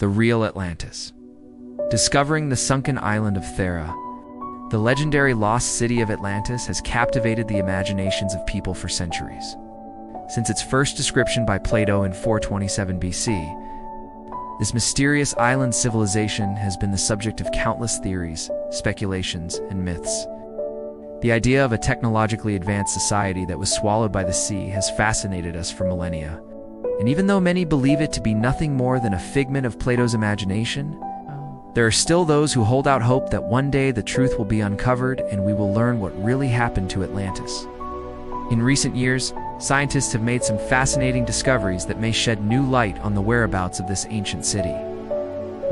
the Real Atlantis. Discovering the sunken island of Thera, the legendary lost city of Atlantis has captivated the imaginations of people for centuries. Since its first description by Plato in 427 BC, this mysterious island civilization has been the subject of countless theories, speculations, and myths. The idea of a technologically advanced society that was swallowed by the sea has fascinated us for millennia. And even though many believe it to be nothing more than a figment of Plato's imagination, there are still those who hold out hope that one day the truth will be uncovered and we will learn what really happened to Atlantis. In recent years, scientists have made some fascinating discoveries that may shed new light on the whereabouts of this ancient city.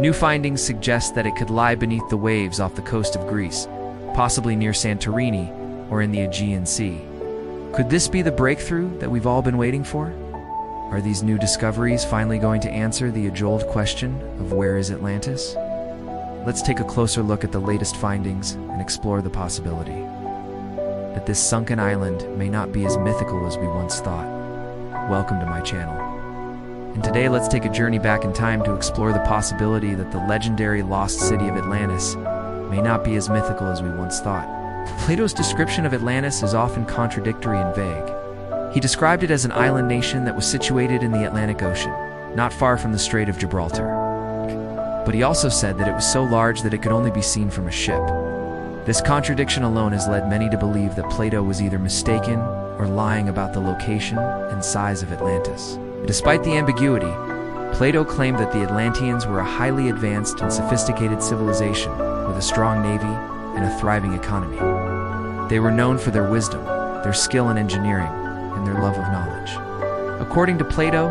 New findings suggest that it could lie beneath the waves off the coast of Greece, possibly near Santorini or in the Aegean Sea. Could this be the breakthrough that we've all been waiting for? Are these new discoveries finally going to answer the age-old question of where is Atlantis? Let's take a closer look at the latest findings and explore the possibility that this sunken island may not be as mythical as we once thought. Welcome to my channel. And today let's take a journey back in time to explore the possibility that the legendary lost city of Atlantis may not be as mythical as we once thought. Plato's description of Atlantis is often contradictory and vague. He described it as an island nation that was situated in the Atlantic Ocean, not far from the Strait of Gibraltar. But he also said that it was so large that it could only be seen from a ship. This contradiction alone has led many to believe that Plato was either mistaken or lying about the location and size of Atlantis. Despite the ambiguity, Plato claimed that the Atlanteans were a highly advanced and sophisticated civilization with a strong navy and a thriving economy. They were known for their wisdom, their skill in engineering, and their love of knowledge. According to Plato,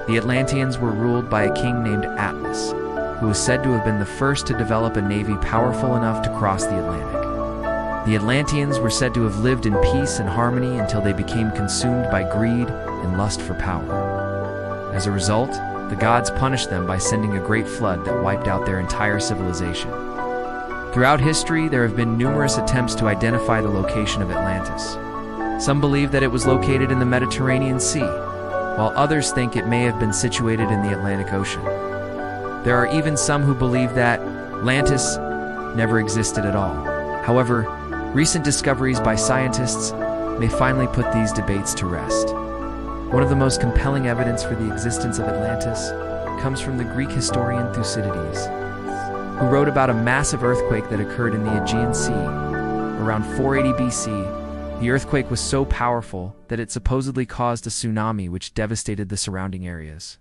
the Atlanteans were ruled by a king named Atlas, who was said to have been the first to develop a navy powerful enough to cross the Atlantic. The Atlanteans were said to have lived in peace and harmony until they became consumed by greed and lust for power. As a result, the gods punished them by sending a great flood that wiped out their entire civilization. Throughout history, there have been numerous attempts to identify the location of Atlantis. Some believe that it was located in the Mediterranean Sea, while others think it may have been situated in the Atlantic Ocean. There are even some who believe that Atlantis never existed at all. However, recent discoveries by scientists may finally put these debates to rest. One of the most compelling evidence for the existence of Atlantis comes from the Greek historian Thucydides, who wrote about a massive earthquake that occurred in the Aegean Sea. Around 480 BC, the earthquake was so powerful that it supposedly caused a tsunami which devastated the surrounding areas.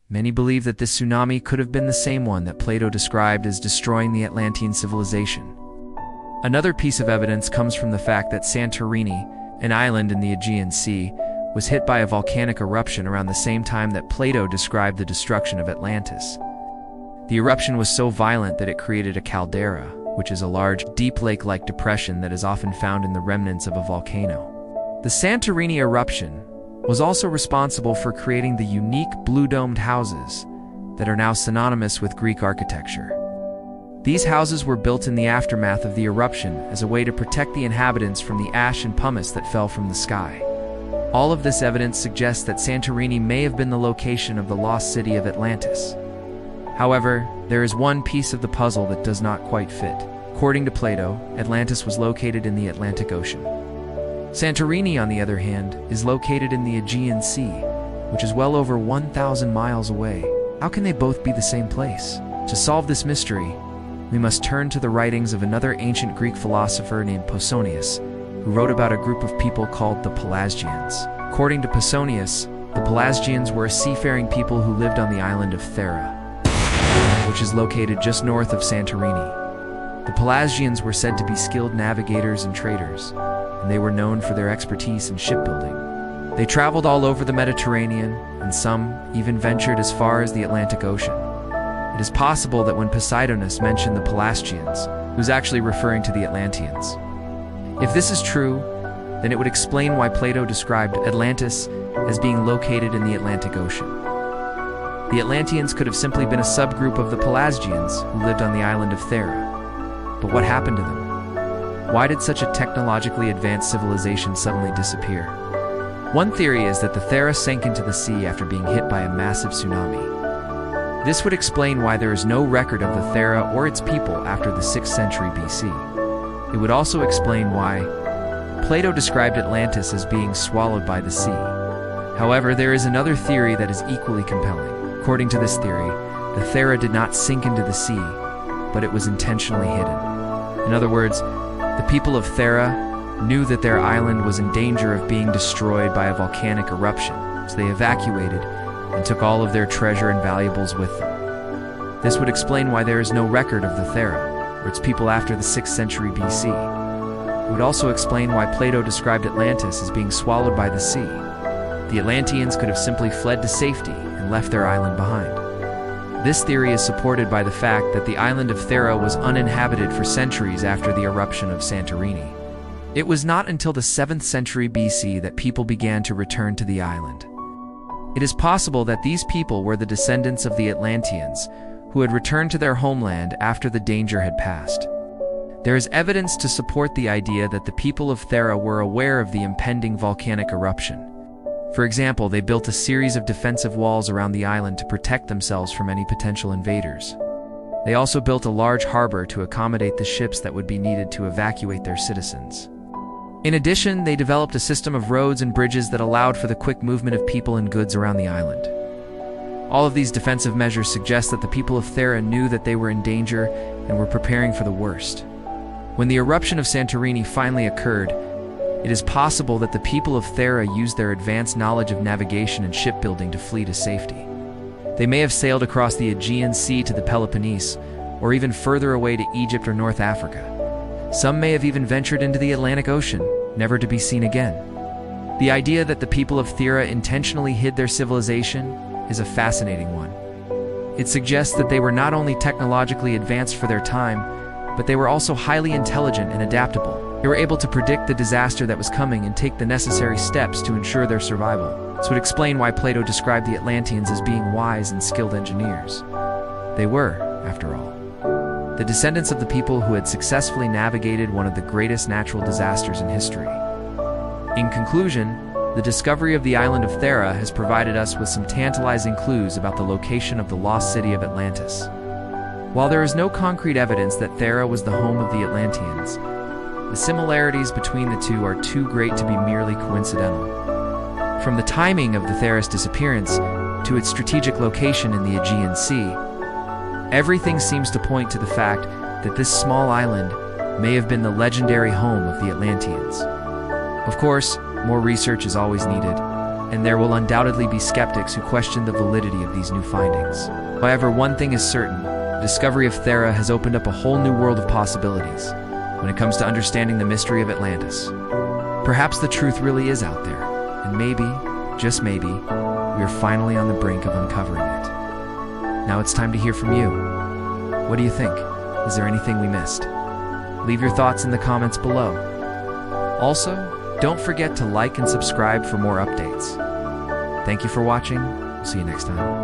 Many believe that this tsunami could have been the same one that Plato described as destroying the Atlantean civilization. Another piece of evidence comes from the fact that Santorini, an island in the Aegean Sea, was hit by a volcanic eruption around the same time that Plato described the destruction of Atlantis. The eruption was so violent that it created a caldera, which is a large, deep lake-like depression that is often found in the remnants of a volcano. The Santorini eruption was also responsible for creating the unique blue-domed houses that are now synonymous with Greek architecture. These houses were built in the aftermath of the eruption as a way to protect the inhabitants from the ash and pumice that fell from the sky. All of this evidence suggests that Santorini may have been the location of the lost city of Atlantis. However, there is one piece of the puzzle that does not quite fit. According to Plato, Atlantis was located in the Atlantic Ocean. Santorini, on the other hand, is located in the Aegean Sea, which is well over 1,000 miles away. How can they both be the same place? To solve this mystery, we must turn to the writings of another ancient Greek philosopher named Pausanias, who wrote about a group of people called the Pelasgians. According to Pausanias, the Pelasgians were a seafaring people who lived on the island of Thera, which is located just north of Santorini. The Pelasgians were said to be skilled navigators and traders, and they were known for their expertise in shipbuilding. They traveled all over the Mediterranean, and some even ventured as far as the Atlantic Ocean. It is possible that when Poseidonus mentioned the Pelasgians, he was actually referring to the Atlanteans. If this is true, then it would explain why Plato described Atlantis as being located in the Atlantic Ocean. The Atlanteans could have simply been a subgroup of the Pelasgians who lived on the island of Thera. But what happened to them? Why did such a technologically advanced civilization suddenly disappear? One theory is that the Thera sank into the sea after being hit by a massive tsunami. This would explain why there is no record of the Thera or its people after the 6th century BC. It would also explain why Plato described Atlantis as being swallowed by the sea. However, there is another theory that is equally compelling. According to this theory, the Thera did not sink into the sea, but it was intentionally hidden. In other words, the people of Thera knew that their island was in danger of being destroyed by a volcanic eruption, so they evacuated and took all of their treasure and valuables with them. This would explain why there is no record of the Thera or its people after the 6th century BC. It would also explain why Plato described Atlantis as being swallowed by the sea. The Atlanteans could have simply fled to safety and left their island behind. This theory is supported by the fact that the island of Thera was uninhabited for centuries after the eruption of Santorini. It was not until the 7th century BC that people began to return to the island. It is possible that these people were the descendants of the Atlanteans, who had returned to their homeland after the danger had passed. There is evidence to support the idea that the people of Thera were aware of the impending volcanic eruption. For example, they built a series of defensive walls around the island to protect themselves from any potential invaders. They also built a large harbor to accommodate the ships that would be needed to evacuate their citizens. In addition, they developed a system of roads and bridges that allowed for the quick movement of people and goods around the island. All of these defensive measures suggest that the people of Thera knew that they were in danger and were preparing for the worst. When the eruption of Santorini finally occurred, it is possible that the people of Thera used their advanced knowledge of navigation and shipbuilding to flee to safety. They may have sailed across the Aegean Sea to the Peloponnese, or even further away to Egypt or North Africa. Some may have even ventured into the Atlantic Ocean, never to be seen again. The idea that the people of Thera intentionally hid their civilization is a fascinating one. It suggests that they were not only technologically advanced for their time, but they were also highly intelligent and adaptable. They were able to predict the disaster that was coming and take the necessary steps to ensure their survival. This would explain why Plato described the Atlanteans as being wise and skilled engineers. They were, after all, the descendants of the people who had successfully navigated one of the greatest natural disasters in history. In conclusion, the discovery of the island of Thera has provided us with some tantalizing clues about the location of the lost city of Atlantis. While there is no concrete evidence that Thera was the home of the Atlanteans, the similarities between the two are too great to be merely coincidental. From the timing of the Thera's disappearance to its strategic location in the Aegean Sea, everything seems to point to the fact that this small island may have been the legendary home of the Atlanteans. Of course, more research is always needed, and there will undoubtedly be skeptics who question the validity of these new findings. However, one thing is certain: the discovery of Thera has opened up a whole new world of possibilities when it comes to understanding the mystery of Atlantis. Perhaps the truth really is out there, and maybe, just maybe, we are finally on the brink of uncovering it. Now it's time to hear from you. What do you think? Is there anything we missed? Leave your thoughts in the comments below. Also, don't forget to like and subscribe for more updates. Thank you for watching. We'll see you next time.